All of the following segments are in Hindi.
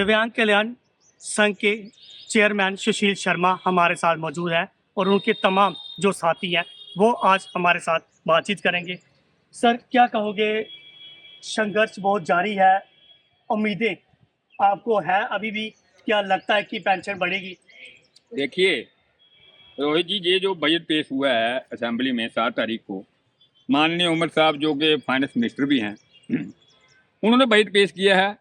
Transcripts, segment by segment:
दिव्यांग कल्याण संघ के चेयरमैन सुशील शर्मा हमारे साथ मौजूद है और उनके तमाम जो साथी हैं वो आज हमारे साथ बातचीत करेंगे। सर, क्या कहोगे, संघर्ष बहुत जारी है, उम्मीदें आपको है अभी भी? क्या लगता है कि पेंशन बढ़ेगी? देखिए रोहित जी, ये जो बजट पेश हुआ है असेंबली में 7 तारीख को, माननीय उमर साहब जो कि फाइनेंस मिनिस्टर भी हैं उन्होंने बजट पेश किया है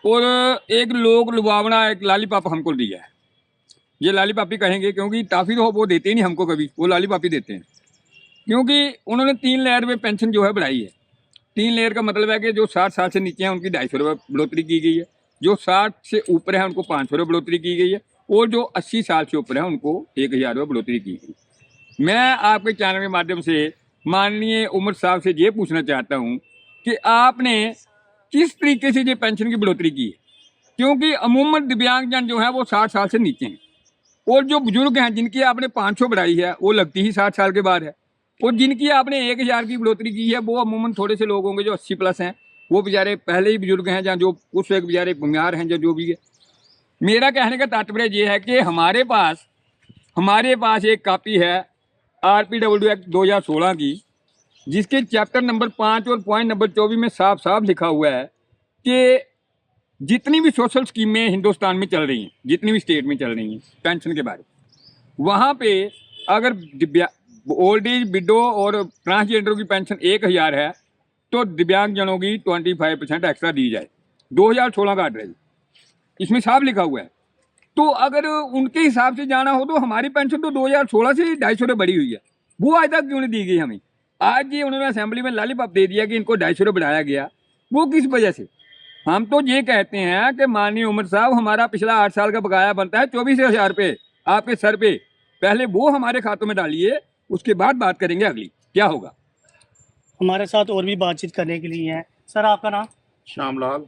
और एक लोग लुभावना एक लालीपॉप हमको दिया है। ये लालीपॉप ही कहेंगे क्योंकि टॉफी तो वो देते ही नहीं हमको, कभी वो लालीपॉप ही देते हैं। क्योंकि उन्होंने 3 लेयर में पेंशन जो है बढ़ाई है। 3 लेयर का मतलब है कि जो 60 साल से नीचे हैं उनकी 250 रुपये बढ़ोतरी की गई है, जो 60 से ऊपर है उनको 500 रुपये बढ़ोतरी की गई है, और जो 80 साल से ऊपर है उनको 1000 रुपये बढ़ोतरी की गई। मैं आपके चैनल के माध्यम से माननीय उमर साहब से ये पूछना चाहता हूँ कि आपने किस तरीके से ये पेंशन की बढ़ोतरी की है, क्योंकि अमूमन दिव्यांगजन जो है वो 60 साल से नीचे हैं, और जो बुजुर्ग हैं जिनकी आपने 500 बढ़ाई है वो लगती ही 60 साल के बाद है, और जिनकी आपने 1000 की बढ़ोतरी की है वो अमूमन थोड़े से लोग होंगे जो 80 प्लस हैं, वो बेचारे पहले ही बुजुर्ग हैं, या जो उस एक बेचारे बीमार हैं, जो भी है। मेरा कहने का तात्पर्य ये है कि हमारे पास एक कॉपी है RPW एक्ट 2016 की, जिसके चैप्टर नंबर 5 और पॉइंट नंबर 24 में साफ साफ लिखा हुआ है कि जितनी भी सोशल स्कीमें हिंदुस्तान में चल रही हैं, जितनी भी स्टेट में चल रही हैं पेंशन के बारे में, वहाँ पे अगर ओल्ड एज, विडो और ट्रांसजेंडर की पेंशन 1000 है तो दिव्यांगजनों की 25% एक्स्ट्रा दी जाए। 2016 का आर्डर है, इसमें साफ लिखा हुआ है। तो अगर उनके हिसाब से जाना हो तो हमारी पेंशन तो 2016 से 250 रुपये बढ़ी हुई है, वो आज तक क्यों नहीं दी गई हमें? आज ये उन्होंने असेंबली में लालीपॉप दे दिया कि इनको 250 रुपये बढ़ाया गया, वो किस वजह से? हम तो ये कहते हैं कि माननीय उमर साहब, हमारा पिछला 8 साल का बकाया बनता है 24,000 रुपये आपके सर पे, पहले वो हमारे खातों में डालिए, उसके बाद बात करेंगे अगली क्या होगा। हमारे साथ और भी बातचीत करने के लिए हैं। सर, आपका नाम? श्यामलाल,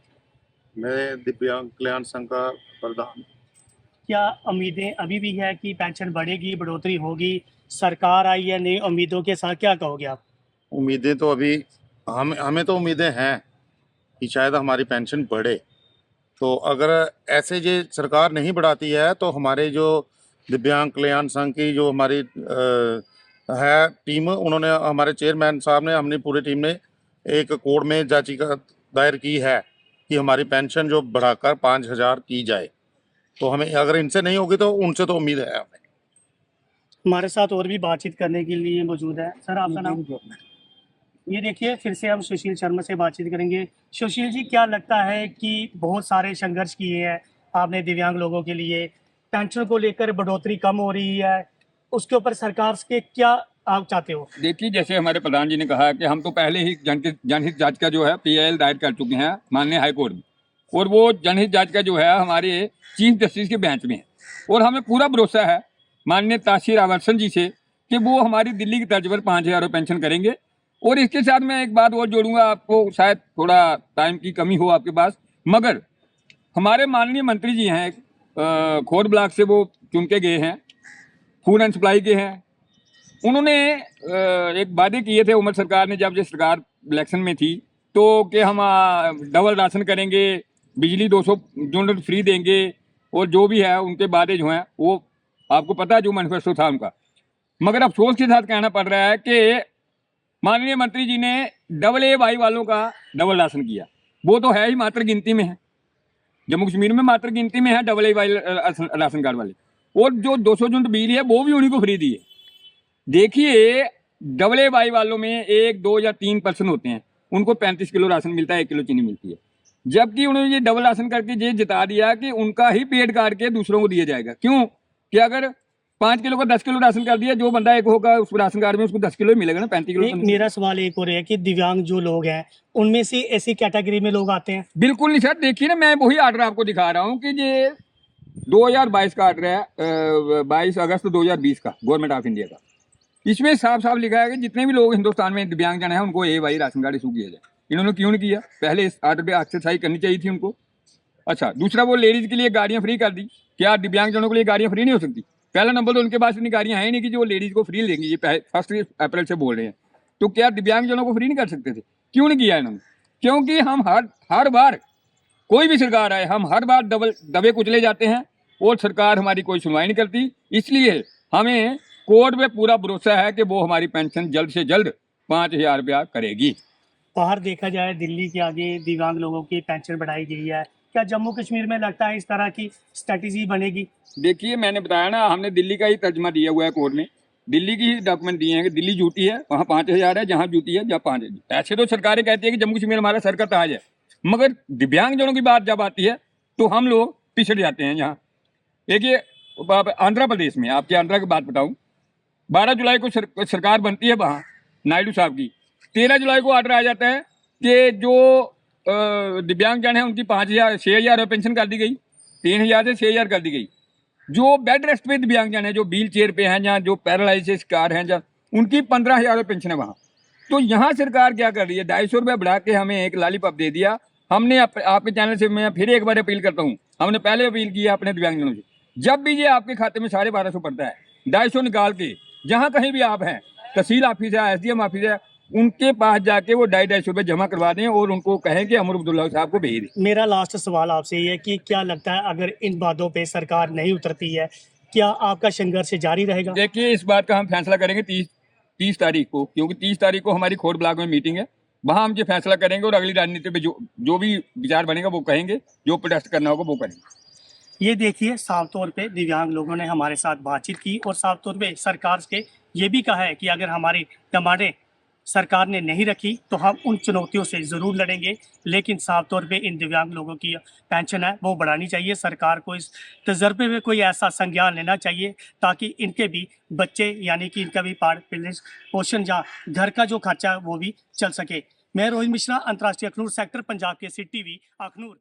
मैं दिव्यांग कल्याण संघ का प्रधान। क्या उम्मीदें अभी भी है कि पेंशन बढ़ेगी, बढ़ोतरी होगी? सरकार आई है नई उम्मीदों के साथ, क्या कहोगे आप? उम्मीदें तो अभी हमें तो उम्मीदें हैं कि शायद हमारी पेंशन बढ़े। तो अगर ऐसे ये सरकार नहीं बढ़ाती है तो हमारे जो दिव्यांग कल्याण संघ की जो हमारी है टीम, उन्होंने, हमारे चेयरमैन साहब ने, हमने पूरी टीम ने एक कोर्ट में याचिका दायर की है कि हमारी पेंशन जो बढ़ाकर 5000 की जाए। तो हमें, अगर इनसे नहीं होगी तो उनसे तो उम्मीद है हमें। हमारे साथ और भी बातचीत करने के लिए मौजूद है। सर, आपका नाम? ये देखिए, फिर से हम सुशील शर्मा से बातचीत करेंगे। सुशील जी, क्या लगता है कि बहुत सारे संघर्ष किए हैं आपने दिव्यांग लोगों के लिए, पेंशन को लेकर बढ़ोतरी कम हो रही है, उसके ऊपर सरकार से क्या आप चाहते हो? देखिए, जैसे हमारे प्रधान जी ने कहा कि हम तो पहले ही जनहित याचिका जो है PIL दायर कर चुके हैं माननीय हाईकोर्ट में, और वो जनहित याचिका जो है हमारे चीफ जस्टिस के बेंच में है, और हमें पूरा भरोसा है माननीय तासीर आवर्सन जी से कि वो हमारी दिल्ली की तर्ज पर 5000 रुपये पेंशन करेंगे। और इसके साथ मैं एक बात और जोड़ूंगा, आपको शायद थोड़ा टाइम की कमी हो आपके पास, मगर हमारे माननीय मंत्री जी हैं, खोर ब्लॉक से वो चुन के गए हैं, फूड एंड सप्लाई के हैं। उन्होंने एक वादे किए थे उमर सरकार ने, जब ये सरकार इलेक्शन में थी, तो कि हम डबल राशन करेंगे, बिजली 200 यूनिट फ्री देंगे, और जो भी है उनके वादे जो हैं वो आपको पता है जो मैनिफेस्टो था उनका। मगर अफसोस के साथ कहना पड़ रहा है कि माननीय मंत्री जी ने AA वालों का डबल राशन किया। वो तो है ही मात्र गिनती में है, जम्मू कश्मीर में मात्र गिनती में है AA राशन कार्ड वाले, और जो 200 यूनिट बिजली है वो भी उन्हीं को फ्री दी है। देखिए, AA वालों में 1, 2 या 3 पर्सन होते हैं, उनको 35 किलो राशन मिलता है, 1 किलो चीनी मिलती है, जबकि उन्होंने ये डबल राशन करके ये जिता दिया कि उनका ही पेट काट के दूसरों को दिया जाएगा। क्यों? कि अगर 5 किलो का 10 किलो राशन कर दिया, जो बंदा एक होगा उस राशन कार्ड में उसको 10 किलो ही मिलेगा ना, 35 किलो। मेरा सवाल एक और है कि दिव्यांग जो लोग हैं उनमें से ऐसी कैटेगरी में लोग आते हैं? बिल्कुल नहीं सर। देखिए ना, मैं वही आर्डर आपको दिखा रहा हूँ कि ये 2022 का आर्डर है, 22 अगस्त 2020 का, गवर्नमेंट ऑफ इंडिया का। इसमें साफ साफ लिखा है कि जितने भी लोग हिंदुस्तान में दिव्यांगजन है उनको AY राशन कार्ड इशू किया जाए। इन्होंने क्यों नहीं किया? पहले इस आर्डर पे एक्सरसाइज करनी चाहिए थी उनको। अच्छा, दूसरा, वो लेडीज के लिए गाड़ियां फ्री कर दी। क्या दिव्यांगजनों के लिए गाड़ियां फ्री नहीं हो सकती? पहला नंबर तो उनके पास इतनी गाड़ियां हैं नहीं कि जो लेडीज को फ्री लेंगी। ये 1 अप्रैल से बोल रहे हैं, तो क्या दिव्यांगजनों को फ्री नहीं कर सकते थे? क्यों नहीं किया इन्होंने? क्योंकि हम हर बार कोई भी सरकार आए, हम हर बार दबे कुचले जाते हैं और सरकार हमारी कोई सुनवाई नहीं करती। इसलिए हमें कोर्ट में पूरा भरोसा है कि वो हमारी पेंशन जल्द से जल्द 5,000 रुपया करेगी। बाहर देखा जाए दिल्ली के आगे दिव्यांग लोगों की पेंशन बढ़ाई गई है, क्या जम्मू कश्मीर में लगता है इस तरह की स्ट्रेटेजी बनेगी? देखिए, मैंने बताया ना, हमने दिल्ली का ही तर्जमा दिया हुआ है कोर्ट में, दिल्ली की ही डॉक्यूमेंट दिए हैं कि दिल्ली झूठी है, वहाँ 5,000 है, जहाँ झूठी है जहाँ 5,000। ऐसे तो सरकारें कहती है कि जम्मू कश्मीर हमारा सर का ताज है, मगर दिव्यांगजनों की बात जब आती है तो हम लोग पिछड़ जाते हैं। यहाँ देखिए, आंध्र प्रदेश में, आपके आंध्रा की बात बताऊँ, 12 जुलाई को सरकार बनती है वहाँ नायडू साहब की। 13 जुलाई को ऑर्डर आ जाता है कि जो दिव्यांगजन है उनकी 6,000 पेंशन कर दी गई, 3,000 से 6,000 कर दी गई। जो बेड रेस्ट पे दिव्यांगजन है, जो व्हील चेयर पे हैं, जहाँ जो पैरालाइसिस शिकार हैं, जहाँ उनकी 15,000 पेंशन है वहाँ। तो यहाँ सरकार क्या कर रही है, 250 रुपये बढ़ा के हमें एक लॉलीपॉप दे दिया। हमने आपके चैनल से मैं फिर एक बार अपील करता हूँ, हमने पहले अपील की है अपने दिव्यांगजनों से, जब भी ये आपके खाते में 1250 पड़ता है, 250 निकाल के जहाँ कहीं भी आप हैं, तहसील ऑफिस है, SDM ऑफिस है, उनके पास जाके वो 250 रुपये जमा करवा दें और उनको कहें कि अमर अब्दुल्ला साहब को भेज दें। मेरा लास्ट सवाल आपसे ये है कि क्या लगता है अगर इन बातों पे सरकार नहीं उतरती है, क्या आपका संघर्ष जारी रहेगा? देखिए, इस बात का हम फैसला करेंगे 30 तारीख को, क्योंकि 30 तारीख को हमारी खोड़ ब्लॉक में मीटिंग है, वहाँ हम ये फैसला करेंगे और अगली राजनीति में जो भी विचार बनेगा वो कहेंगे, जो प्रोटेस्ट करना होगा वो करेंगे। ये देखिए, साफ तौर पे दिव्यांग लोगों ने हमारे साथ बातचीत की और साफ तौर पे सरकार से ये भी कहा है कि अगर हमारी डिमांडें सरकार ने नहीं रखी तो हम उन चुनौतियों से ज़रूर लड़ेंगे, लेकिन साफ तौर पे इन दिव्यांग लोगों की पेंशन है वो बढ़ानी चाहिए। सरकार को इस तजर्बे में कोई ऐसा संज्ञान लेना चाहिए ताकि इनके भी बच्चे, यानी कि इनका भी पोषण या घर का जो खर्चा है वो भी चल सके। मैं रोहित मिश्रा, अंतर्राष्ट्रीय अखनूर सेक्टर, पंजाब के सिटी TV अखनूर।